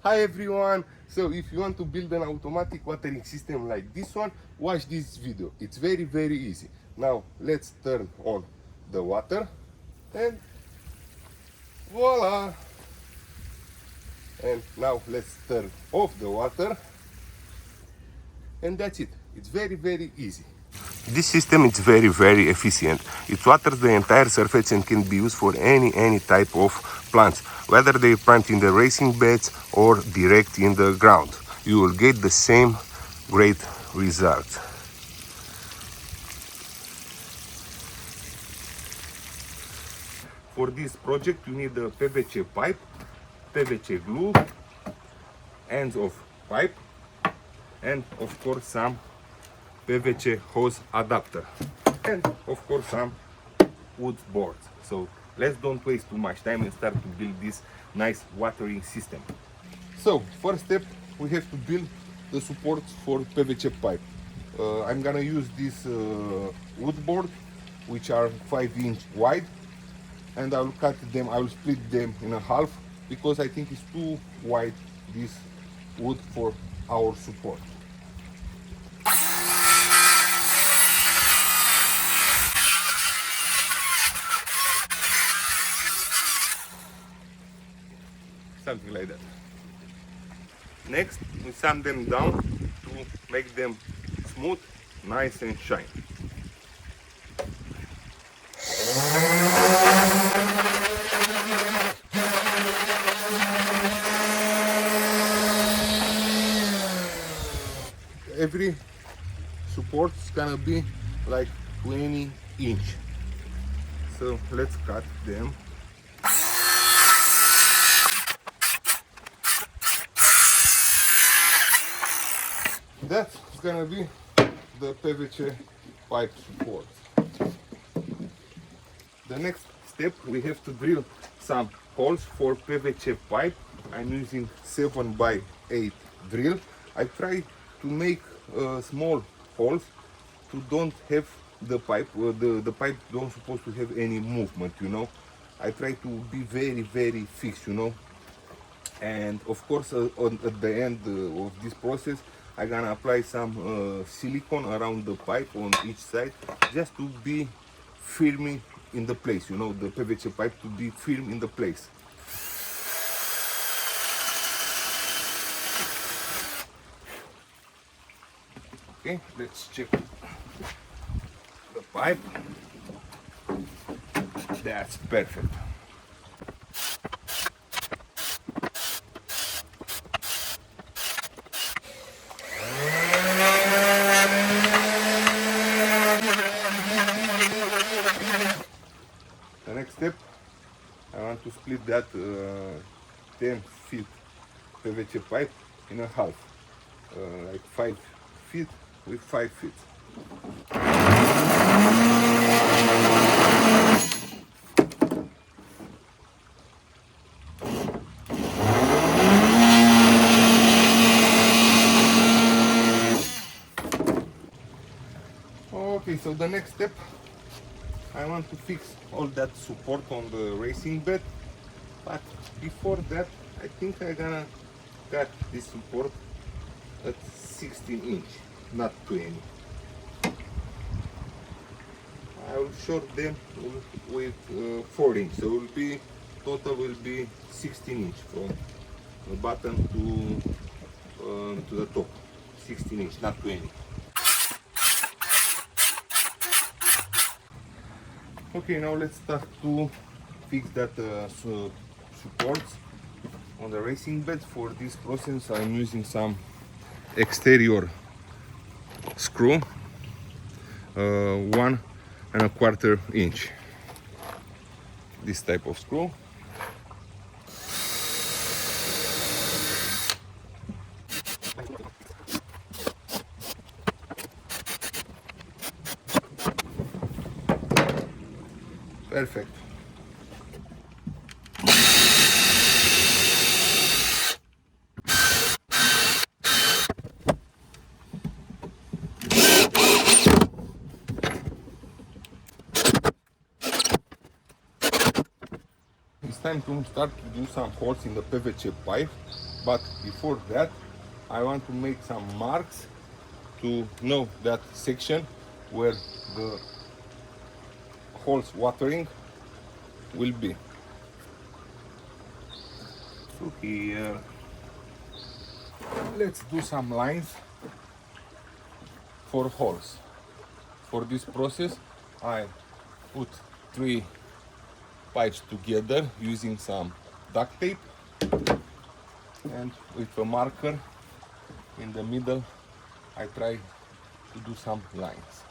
Hi everyone! So if you want to build an automatic watering system like this one, watch this video. It's very easy. Now let's turn on the water and voila! And now let's turn off the water and that's it. It's very easy. This system is very efficient. It waters the entire surface and can be used for any type of plants, whether they plant in the raising beds or direct in the ground. You will get the same great result. For this project you need a PVC pipe, PVC glue, ends of pipe, and of course some PVC hose adapter, and of course some wood boards. So let's don't waste too much time and start to build this nice watering system. So first step, we have to build the supports for PVC pipe. I'm gonna use this wood board, which are 5-inch wide, and I'll cut them, I'll split them in a half because I think it's too wide, this wood, for our support. Something like that. Next, we sand them down to make them smooth, nice and shiny. Every support is gonna be like 20 inch. So let's cut them. That's gonna be the PVC pipe support. The next step, we have to drill some holes for PVC pipe. I'm using 7x8 drill. I try to make small holes to don't have the pipe, the pipe don't supposed to have any movement, you know. I try to be very fixed, you know. And of course at the end of this process I'm gonna apply some silicone around the pipe on each side, just to be firm in the place, you know, the PVC pipe to be firm in the place. Okay, let's check the pipe. That's perfect. The next step, I want to split that 10 feet PVC pipe in a half, like 5 feet with 5 feet. Okay, so the next step, I want to fix all that support on the racing bed, but before that I think I'm gonna cut this support at 16 inch, not 20. I will short them with 4 inch, so will be total will be 16 inch from the bottom to the top. 16 inch, not 20. Okay, now let's start to fix that supports on the racing bed. For this process I'm using some exterior screw, 1¼ inch, this type of screw. Perfect. It's time to start to do some holes in the PVC pipe. But before that, I want to make some marks to know that section where the hose watering will be. So here, let's do some lines for holes. For this process, I put 3 pipes together using some duct tape, and with a marker in the middle I try to do some lines.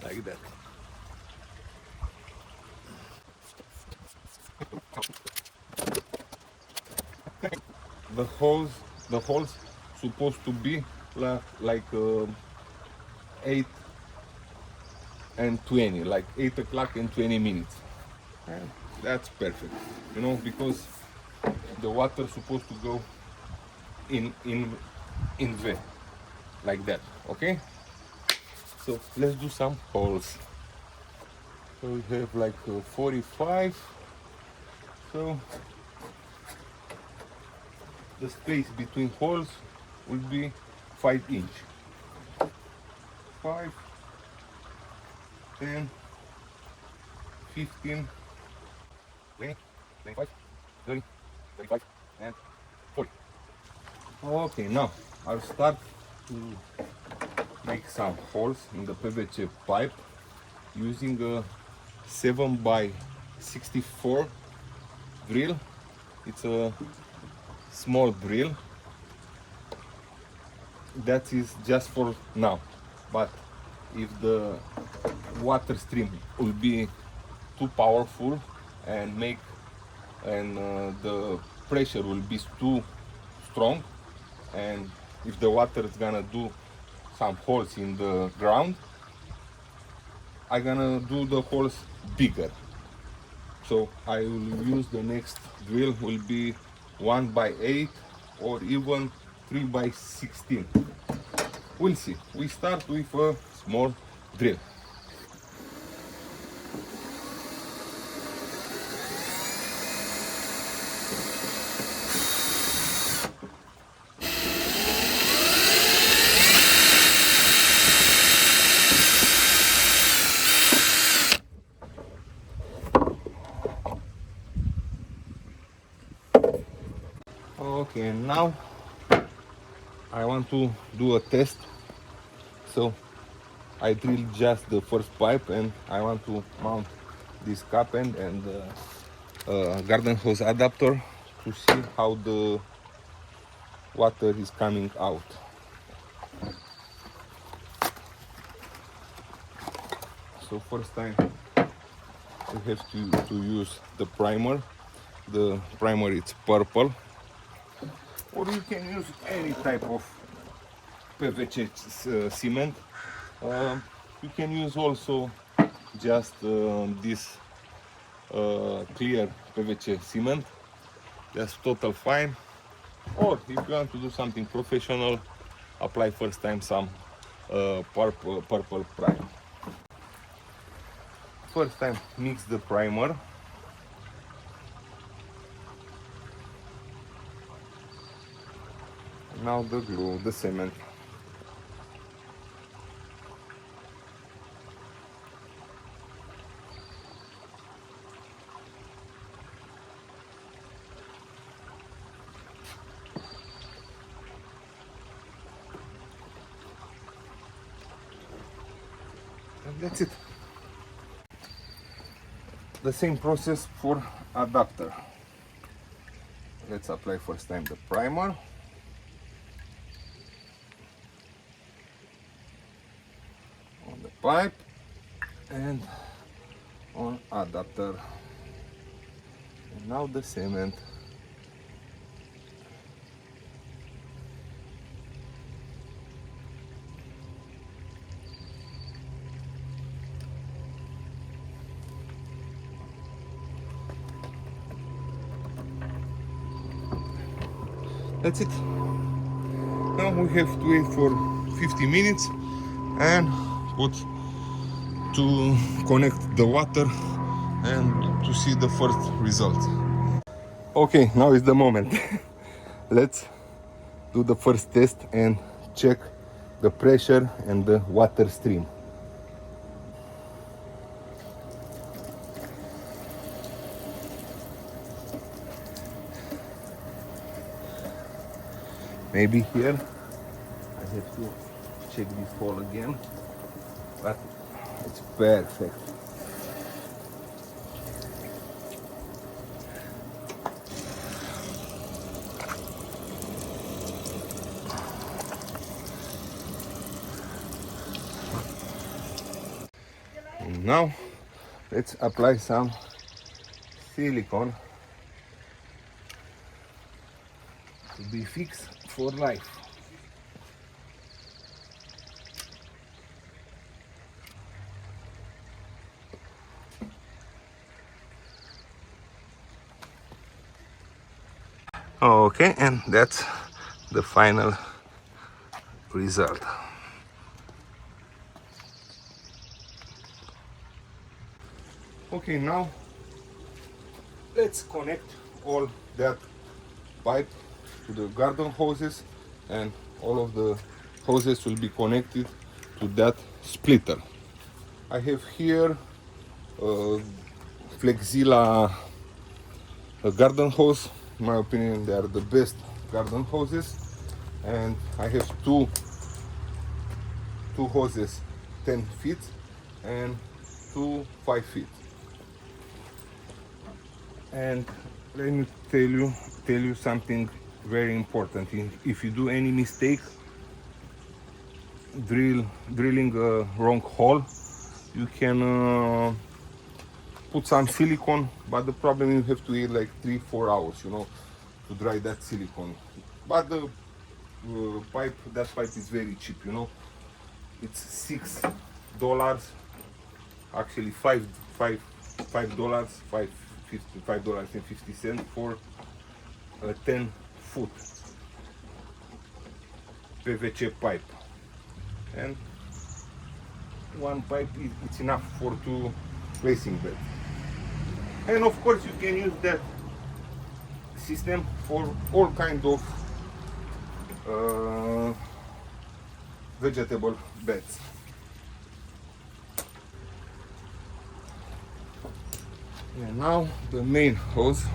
Like that. The holes supposed to be like 8 and 20, like 8 o'clock and 20 minutes. And that's perfect, you know, because the water supposed to go in V, like that. Okay, so let's do some holes. So we have like 45. So the space between holes will be 5 inch. 5, 10, 15, 20, 25, 30, 35, and 40. Okay, now I'll start to make some holes in the PVC pipe using a 7 by 64 drill. It's a small drill. That is just for now, but if the water stream will be too powerful and the pressure will be too strong, and if the water is gonna do some holes in the ground, I'm gonna do the holes bigger. So I will use the next drill will be 1 by 8 or even 3 by 16. We'll see. We start with a small drill. Okay, now I want to do a test. So I drilled just the first pipe and I want to mount this cap end and garden hose adapter to see how the water is coming out. So first time we have to use the primer. The primer is purple, or you can use any type of PVC cement. You can use also just this clear PVC cement. That's total fine. Or if you want to do something professional, apply first time some purple primer. First time mix the primer. Now the glue, the cement. And that's it. The same process for adapter. Let's apply first time the primer. On the pipe and on adapter. And now the cement. That's it. Now we have to wait for 50 minutes and put to connect the water and to see the first result. Okay, now is the moment. Let's do the first test and check the pressure and the water stream. Maybe here I have to check this hole again, but it's perfect. And now let's apply some silicone to be fixed for life. Okay, and that's the final result. Okay, now let's connect all that pipe to the garden hoses, and all of the hoses will be connected to that splitter. I have here Flexilla garden hose. In my opinion, they are the best garden hoses, and I have two hoses 10 feet and two 5 feet. And let me tell you something very important. If you do any mistake drilling a wrong hole, you can put some silicone, but the problem, you have to wait like 3-4 hours, you know, to dry that silicone. But the that pipe is very cheap, you know. It's $6, actually $5.50 $5.50 for a 10-foot PVC pipe, and one pipe it's enough for 2 placing beds. And of course you can use that system for all kind of vegetable beds. And now the main hose.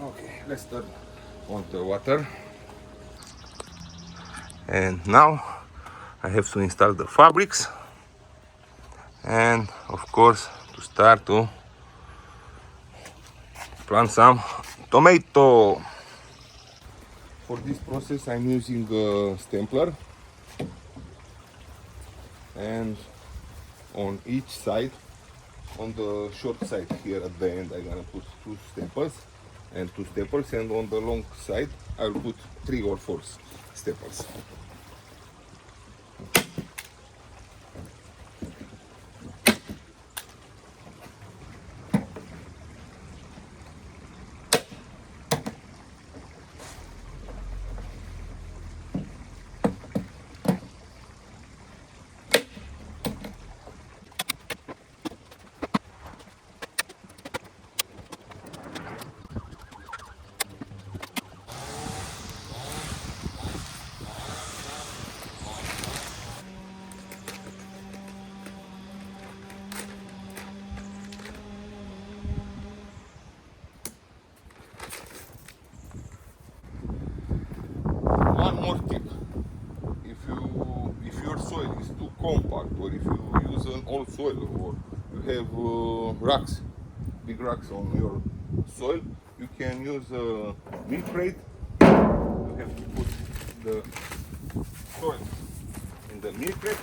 Okay, let's turn on the water. And now I have to install the fabrics, and of course to start to plant some tomato. For this process I'm using a stapler, and on each side, on the short side here at the end, I'm gonna put 2 staples, and on the long side I'll put 3 or 4 staples. One more tip: if your soil is too compact, or if you use an old soil, or you have rocks, big rocks on your soil, you can use a milk crate. You have to put the soil in the milk crate,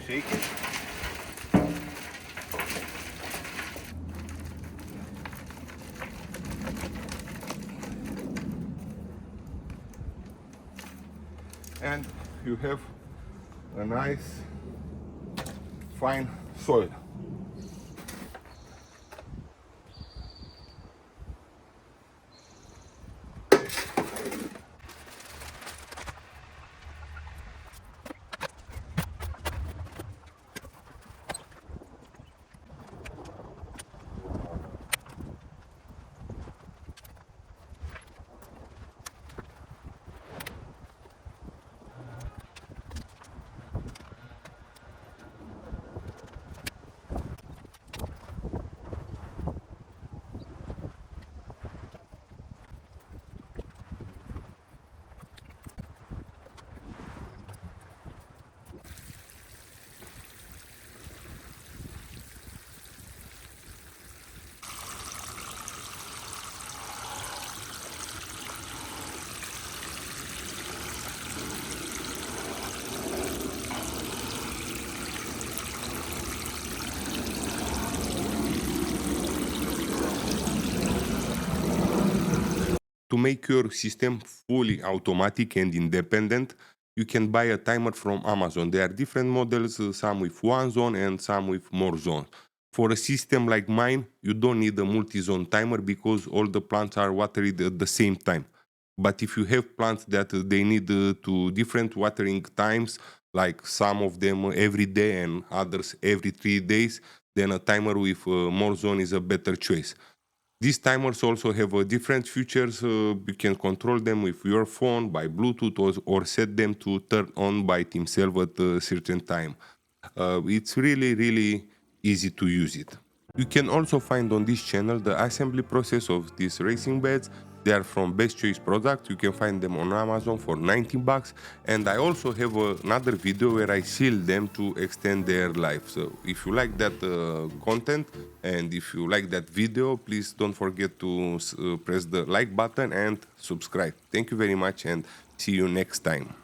shake it, and you have a nice fine soil. To make your system fully automatic and independent, you can buy a timer from Amazon. There are different models, some with one zone and some with more zones. For a system like mine, you don't need a multi-zone timer because all the plants are watered at the same time. But if you have plants that they need to different watering times, like some of them every day and others every 3 days, then a timer with more zone is a better choice. These timers also have different features. You can control them with your phone by Bluetooth or set them to turn on by themselves at a certain time. It's really, really easy to use it. You can also find on this channel the assembly process of these racing beds. They are from Best Choice Products. You can find them on Amazon for 19 bucks. And I also have another video where I seal them to extend their life. So if you like that content and if you like that video, please don't forget to press the like button and subscribe. Thank you very much and see you next time.